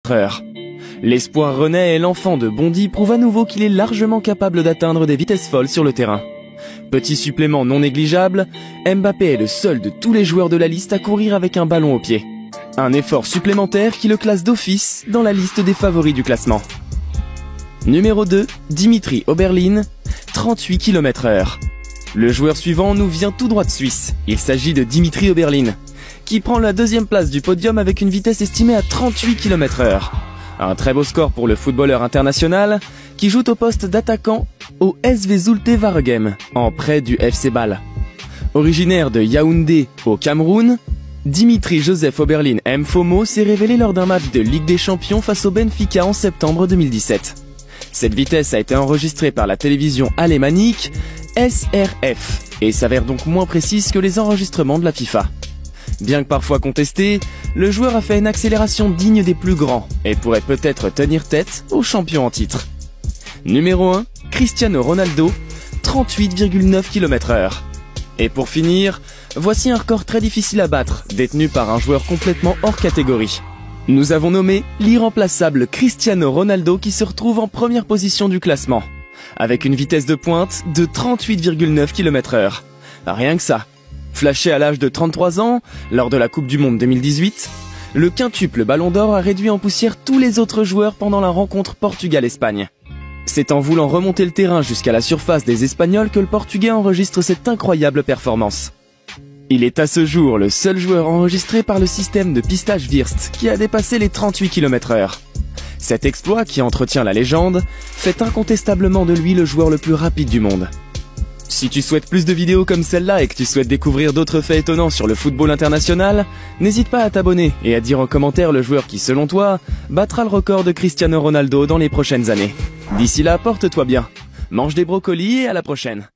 km/h. L'espoir rennais et l'enfant de Bondy prouvent à nouveau qu'il est largement capable d'atteindre des vitesses folles sur le terrain. Petit supplément non négligeable, Mbappé est le seul de tous les joueurs de la liste à courir avec un ballon au pied. Un effort supplémentaire qui le classe d'office dans la liste des favoris du classement. Numéro 2, Dimitri Oberlin, 38 km/h. Le joueur suivant nous vient tout droit de Suisse. Il s'agit de Dimitri Oberlin, qui prend la deuxième place du podium avec une vitesse estimée à 38 km/h. Un très beau score pour le footballeur international qui joue au poste d'attaquant au SV Zulte Waregem, en prêt du FC Bâle. Originaire de Yaoundé au Cameroun, Dimitri Joseph Oberlin Mfomo s'est révélé lors d'un match de Ligue des Champions face au Benfica en septembre 2017. Cette vitesse a été enregistrée par la télévision alémanique SRF et s'avère donc moins précise que les enregistrements de la FIFA. Bien que parfois contesté, le joueur a fait une accélération digne des plus grands et pourrait peut-être tenir tête aux champions en titre. Numéro 1, Cristiano Ronaldo, 38,9 km/h. Et pour finir, voici un record très difficile à battre, détenu par un joueur complètement hors catégorie. Nous avons nommé l'irremplaçable Cristiano Ronaldo qui se retrouve en première position du classement, avec une vitesse de pointe de 38,9 km/h. Rien que ça. Flashé à l'âge de 33 ans, lors de la Coupe du Monde 2018, le quintuple Ballon d'Or a réduit en poussière tous les autres joueurs pendant la rencontre Portugal-Espagne. C'est en voulant remonter le terrain jusqu'à la surface des Espagnols que le Portugais enregistre cette incroyable performance. Il est à ce jour le seul joueur enregistré par le système de pistage Wirtz qui a dépassé les 38 km/h. Cet exploit, qui entretient la légende, fait incontestablement de lui le joueur le plus rapide du monde. Si tu souhaites plus de vidéos comme celle-là et que tu souhaites découvrir d'autres faits étonnants sur le football international, n'hésite pas à t'abonner et à dire en commentaire le joueur qui, selon toi, battra le record de Cristiano Ronaldo dans les prochaines années. D'ici là, porte-toi bien, mange des brocolis et à la prochaine.